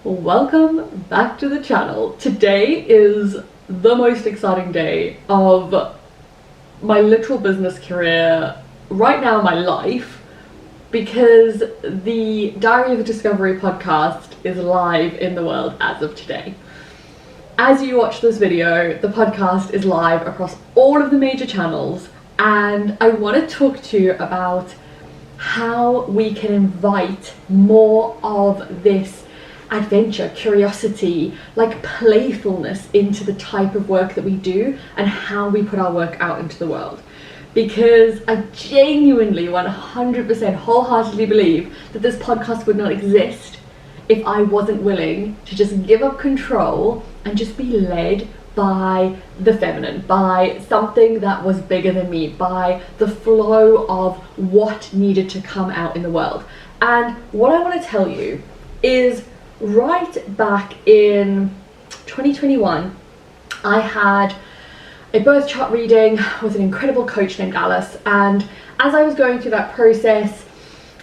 Welcome back to the channel. Today is the most exciting day of my literal business career, right now my life, because the Diary of a Discovery podcast is live in the world as of today. As you watch this video, the podcast is live across all of the major channels, and I want to talk to you about how we can invite more of this adventure, curiosity, like playfulness into the type of work that we do and how we put our work out into the world. Because I genuinely 100% wholeheartedly believe that this podcast would not exist if I wasn't willing to just give up control and just be led by the feminine, by something that was bigger than me, by the flow of what needed to come out in the world. And what I want to tell you is, right back in 2021, I had a birth chart reading with an incredible coach named Alice, and as I was going through that process,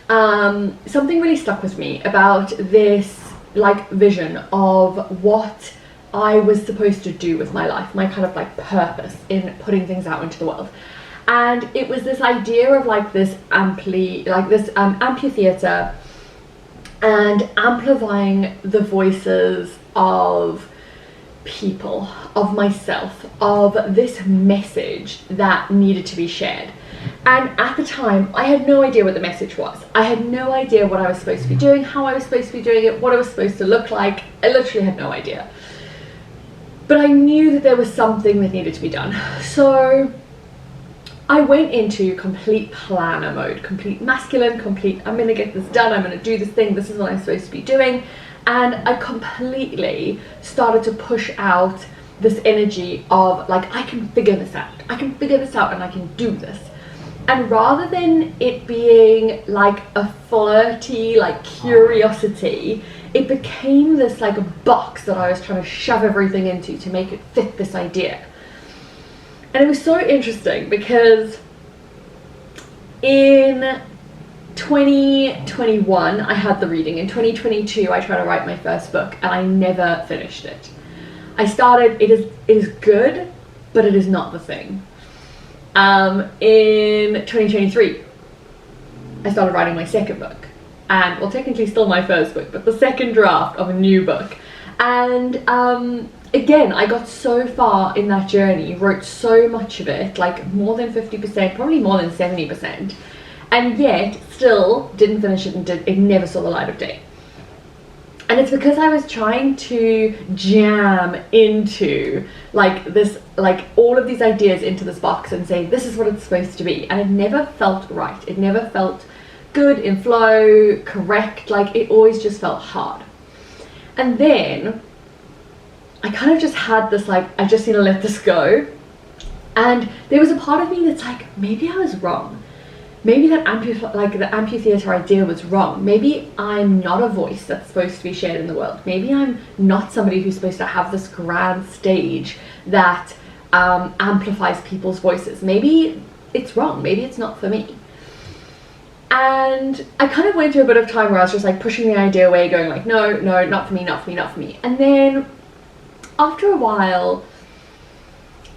something really stuck with me about this vision of what I was supposed to do with my life, my kind of purpose in putting things out into the world. And it was this idea of this amphitheater and amplifying the voices of people, of myself, of this message that needed to be shared. And at the time, I had no idea what the message was. I had no idea what I was supposed to be doing, how I was supposed to be doing it, what it was supposed to look like. I literally had no idea. But I knew that there was something that needed to be done. So I went into complete planner mode, complete masculine, I'm gonna get this done, I'm gonna do this thing, this is what I'm supposed to be doing. And I completely started to push out this energy of I can figure this out. I can figure this out and I can do this. And rather than it being a flirty, curiosity, it became this box that I was trying to shove everything into to make it fit this idea. And it was so interesting because in 2021 I had the reading. In 2022 I tried to write my first book and I never finished it. I started, it is good, but it is not the thing. In 2023 I started writing my second book, and well, technically still my first book, but the second draft of a new book. And again, I got so far in that journey, wrote so much of it, more than 50%, probably more than 70%, and yet still didn't finish it, and it never saw the light of day. And it's because I was trying to jam into this, all of these ideas into this box and say, this is what it's supposed to be. And it never felt right. It never felt good, in flow, correct. It always just felt hard. And then I kind of just had this, I just need to let this go. And there was a part of me that's maybe I was wrong. Maybe that the amphitheater idea was wrong. Maybe I'm not a voice that's supposed to be shared in the world. Maybe I'm not somebody who's supposed to have this grand stage that amplifies people's voices. Maybe it's wrong. Maybe it's not for me. And I kind of went through a bit of time where I was just pushing the idea away, going no, not for me, not for me, not for me. And then after a while,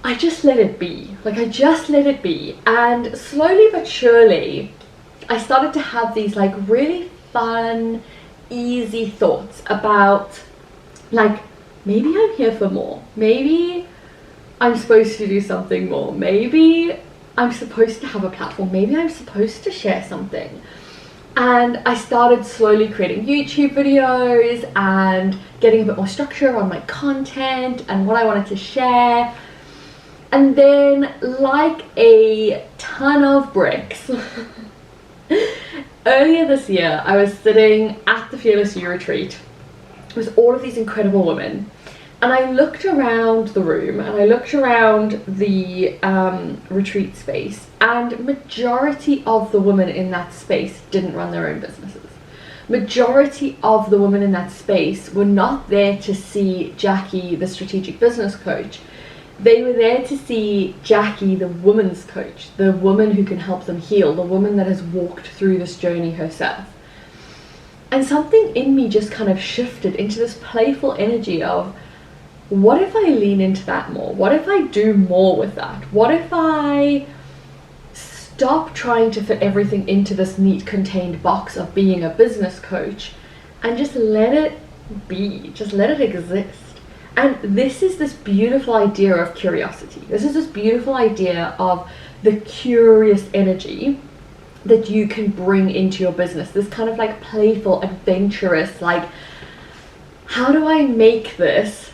I just let it be. I just let it be. And slowly but surely, I started to have these really fun, easy thoughts about maybe I'm here for more. Maybe I'm supposed to do something more. Maybe I'm supposed to have a platform. Maybe I'm supposed to share something. And I started slowly creating YouTube videos and getting a bit more structure on my content and what I wanted to share. And then, like a ton of bricks, earlier this year I was sitting at the Fearless You retreat with all of these incredible women, and I looked around the room and I looked around the retreat space, and majority of the women in that space didn't run their own businesses. Majority of the women in that space were not there to see Jackie, the strategic business coach. They were there to see Jackie, the woman's coach, the woman who can help them heal, the woman that has walked through this journey herself. And something in me just kind of shifted into this playful energy of, what if I lean into that more? What if I do more with that? What if I stop trying to fit everything into this neat contained box of being a business coach and just let it be, just let it exist? And this is this beautiful idea of curiosity. This is this beautiful idea of the curious energy that you can bring into your business. This kind of like playful, adventurous, like, how do I make this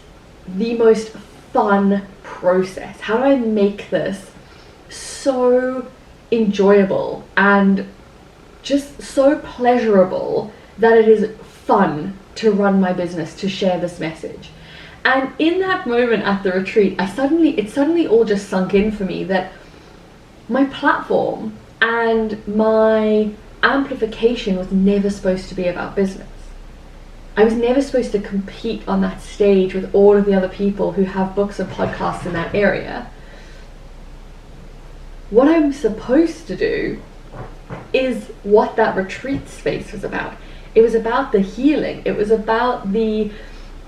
the most fun process? How do I make this so enjoyable and just so pleasurable that it is fun to run my business, to share this message? And in that moment at the retreat, it suddenly all just sunk in for me that my platform and my amplification was never supposed to be about business. I was never supposed to compete on that stage with all of the other people who have books and podcasts in that area. What I'm supposed to do is what that retreat space was about. It was about the healing. It was about the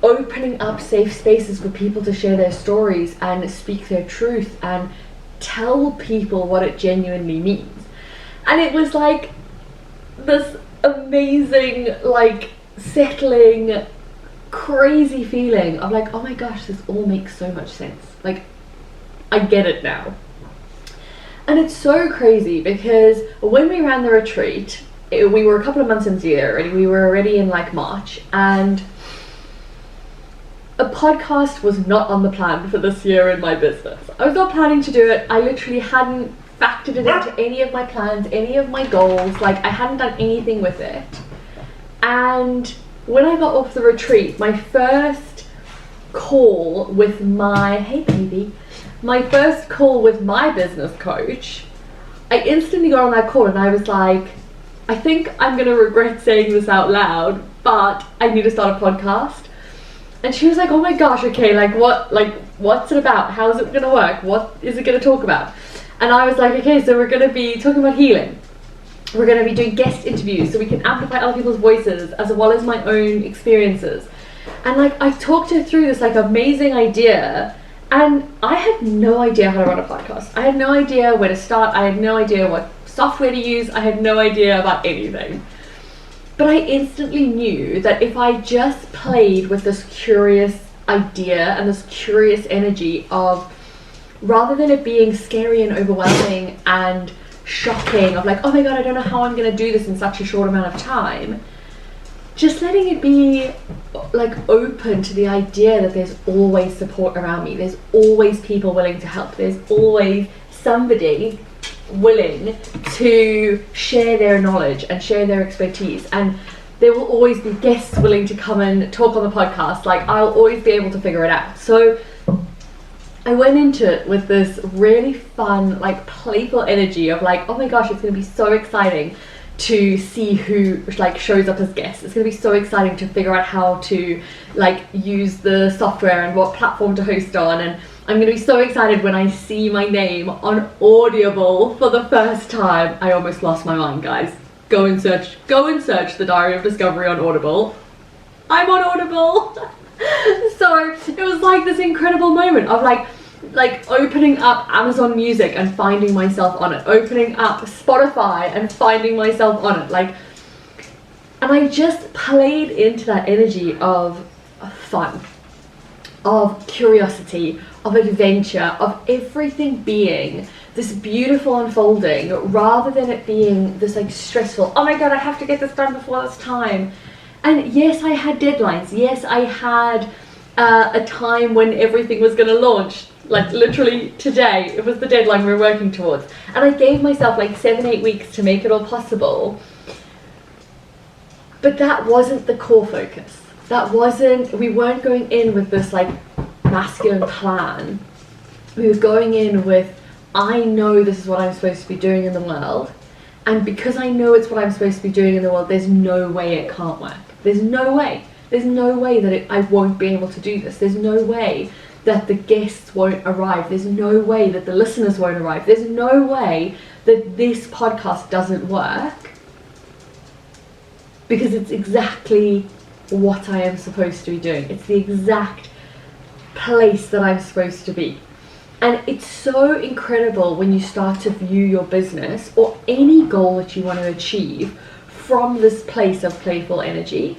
opening up safe spaces for people to share their stories and speak their truth and tell people what it genuinely means. And it was like this amazing, like, settling, crazy feeling of like, oh my gosh, this all makes so much sense. Like, I get it now. And it's so crazy because when we ran the retreat, we were a couple of months into the year already. We were already in like March, and a podcast was not on the plan for this year in my business. I was not planning to do it. I literally hadn't factored it into any of my plans, any of my goals. Like, I hadn't done anything with it. And when I got off the retreat, my first call with my first call with my business coach, I instantly got on that call and I was like, I think I'm gonna regret saying this out loud, but I need to start a podcast. And she was like, oh my gosh, okay, what's it about? How's it gonna work? What is it gonna talk about? And I was like, okay, so we're gonna be talking about healing. We're gonna be doing guest interviews so we can amplify other people's voices as well as my own experiences. And like, I talked her through this like amazing idea, and I had no idea how to run a podcast. I had no idea where to start. I had no idea what software to use. I had no idea about anything. But I instantly knew that if I just played with this curious idea and this curious energy of, rather than it being scary and overwhelming and shocking of like, oh my god, I don't know how I'm going to do this in such a short amount of time, just letting it be like open to the idea that there's always support around me, there's always people willing to help, there's always somebody willing to share their knowledge and share their expertise, and there will always be guests willing to come and talk on the podcast. Like, I'll always be able to figure it out. So I went into it with this really fun, like, playful energy of like, oh my gosh, it's going to be so exciting to see who like shows up as guests. It's going to be so exciting to figure out how to like use the software and what platform to host on, and I'm going to be so excited when I see my name on Audible for the first time. I almost lost my mind, guys. Go and search The Diary of Discovery on Audible. I'm on Audible. So it was like this incredible moment of like opening up Amazon Music and finding myself on it, opening up Spotify and finding myself on it, like, and I just played into that energy of fun, of curiosity, of adventure, of everything being this beautiful unfolding, rather than it being this like stressful, oh my god, I have to get this done before this time. And yes, I had deadlines. Yes, I had a time when everything was going to launch. Like, literally today, it was the deadline we were working towards. And I gave myself like 7-8 weeks to make it all possible. But that wasn't the core focus. We weren't going in with this like masculine plan. We were going in with, I know this is what I'm supposed to be doing in the world. And because I know it's what I'm supposed to be doing in the world, there's no way it can't work. There's no way. There's no way that I won't be able to do this. There's no way that the guests won't arrive. There's no way that the listeners won't arrive. There's no way that this podcast doesn't work because it's exactly what I am supposed to be doing. It's the exact place that I'm supposed to be. And it's so incredible when you start to view your business or any goal that you want to achieve from this place of playful energy,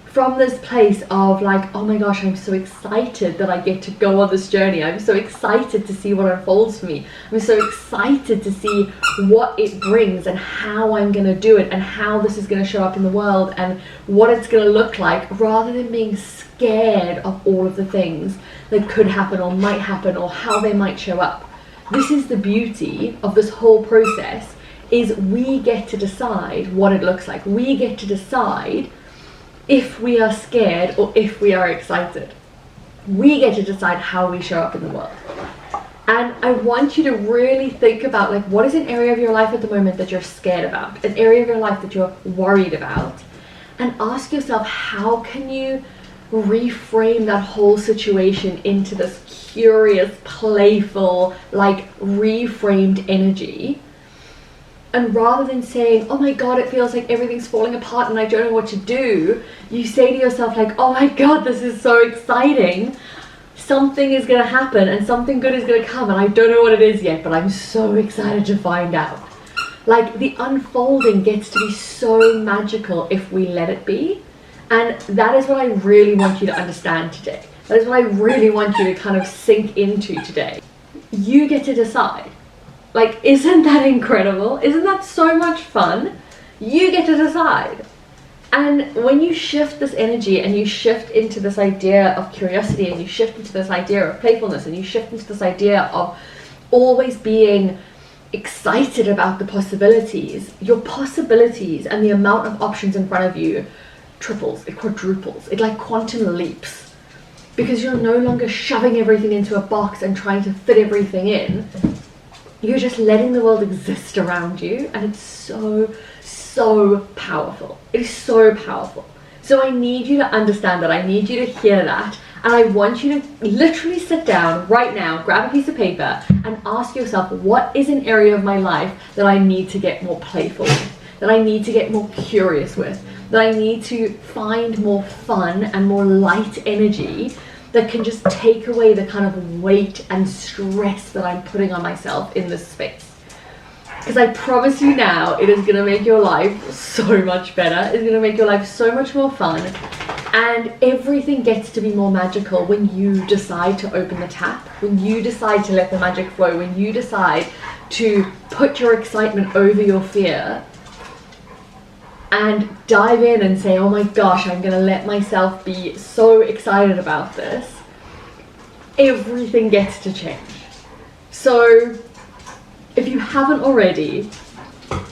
from this place of like, oh my gosh, I'm so excited that I get to go on this journey. I'm so excited to see what unfolds for me. I'm so excited to see what it brings and how I'm going to do it and how this is going to show up in the world and what it's going to look like, rather than being scared of all of the things that could happen or might happen or how they might show up. This is the beauty of this whole process, is we get to decide what it looks like. We get to decide if we are scared or if we are excited. We get to decide how we show up in the world. And I want you to really think about, like, what is an area of your life at the moment that you're scared about, an area of your life that you're worried about, and ask yourself, how can you reframe that whole situation into this curious, playful, like reframed energy. And rather than saying, oh my god, it feels like everything's falling apart and I don't know what to do, you say to yourself like, oh my god, this is so exciting. Something is going to happen and something good is going to come and I don't know what it is yet, but I'm so excited to find out. Like, the unfolding gets to be so magical if we let it be. And that is what I really want you to understand today. That is what I really want you to kind of sink into today. You get to decide. Like, isn't that incredible? Isn't that so much fun? You get to decide. And when you shift this energy and you shift into this idea of curiosity and you shift into this idea of playfulness and you shift into this idea of always being excited about the possibilities, your possibilities and the amount of options in front of you triples, it quadruples, it like quantum leaps. Because you're no longer shoving everything into a box and trying to fit everything in. You're just letting the world exist around you, and it's so powerful. It is so powerful. So I need you to understand that. I need you to hear that. And I want you to literally sit down right now, grab a piece of paper and ask yourself, what is an area of my life that I need to get more playful with, that I need to get more curious with, that I need to find more fun and more light energy that can just take away the kind of weight and stress that I'm putting on myself in this space. Because I promise you now, it is going to make your life so much better. It's going to make your life so much more fun. And everything gets to be more magical when you decide to open the tap, when you decide to let the magic flow, when you decide to put your excitement over your fear and dive in and say, oh my gosh, I'm going to let myself be so excited about this. Everything gets to change. So if you haven't already,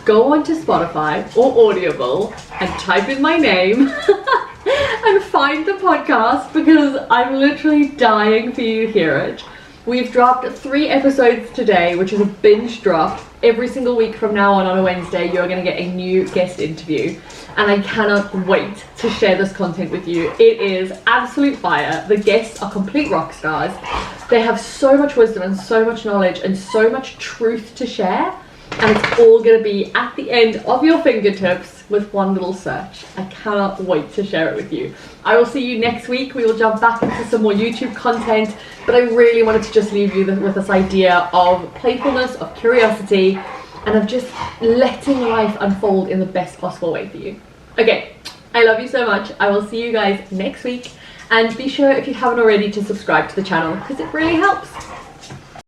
go onto Spotify or Audible and type in my name and find the podcast, because I'm literally dying for you to hear it. We've dropped 3 episodes today, which is a binge drop. Every single week from now on a Wednesday, you're going to get a new guest interview. And I cannot wait to share this content with you. It is absolute fire. The guests are complete rock stars. They have so much wisdom and so much knowledge and so much truth to share. And it's all going to be at the end of your fingertips with one little search. I cannot wait to share it with you. I will see you next week. We will jump back into some more YouTube content, but I really wanted to just leave you with this idea of playfulness, of curiosity, and of just letting life unfold in the best possible way for you. Okay, I love you so much. I will see you guys next week, and be sure, if you haven't already, to subscribe to the channel because it really helps.